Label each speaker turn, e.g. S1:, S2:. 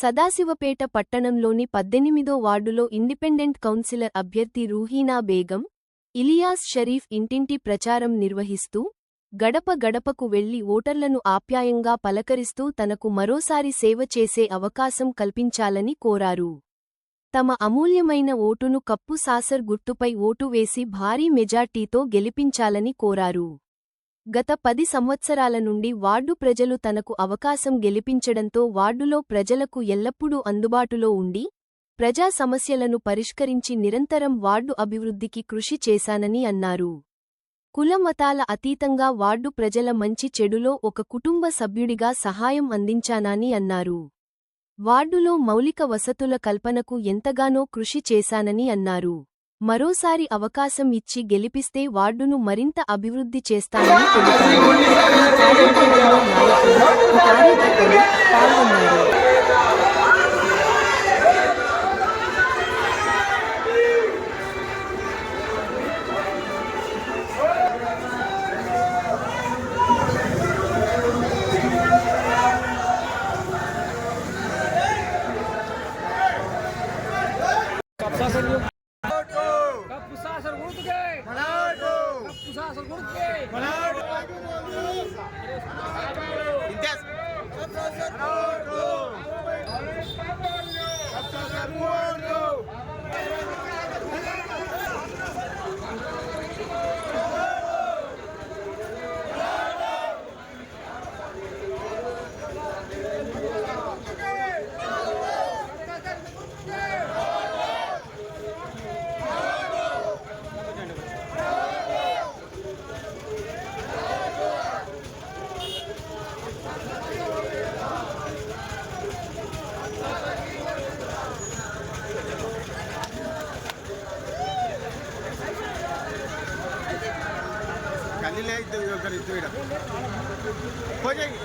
S1: సదాశివపేట పట్టణంలోని 18వ వార్డులో independent councillor అభ్యర్థి రూహీనా బేగం, ఇలియాస్ షరీఫ్ ఇంటింటి ప్రచారం నిర్వహిస్తూ, గడప గడపకు వెళ్లి ఓటర్లను ఆప్యాయంగా పలకరిస్తూ తనకు మరోసారి సేవ చేసే అవకాశం కల్పించాలని కోరారు. తమ అమూల్యమైన ఓటును కప్పు సాసర్ గుర్తుపై ఓటు వేసి భారీ మెజార్టీతో గెలిపించాలని కోరారు. గత 10 సంవత్సరాల నుండి వార్డు ప్రజలు తనకు అవకాశం గెలిపించడంతో వార్డులో ప్రజలకు ఎల్లప్పుడూ అందుబాటులో ఉండి, ప్రజా సమస్యలను పరిష్కరించి నిరంతరం వార్డు అభివృద్ధికి కృషి చేశానని అన్నారు. కుల మతాల అతీతంగా వార్డు ప్రజల మంచి చెడులో ఒక కుటుంబ సభ్యుడిగా సహాయం అందించానని అన్నారు. వార్డులో మౌలిక వసతుల కల్పనకు ఎంతగానో కృషి చేశానని అన్నారు. మరోసారి అవకాశం ఇచ్చి గెలిపిస్తే వార్డును మరింత అభివృద్ధి చేస్తానని తెలిపారు. కార్యక్రమంలో నాయకులు, కార్యకర్తలు పాల్గొన్నారు.
S2: हो जाएगी।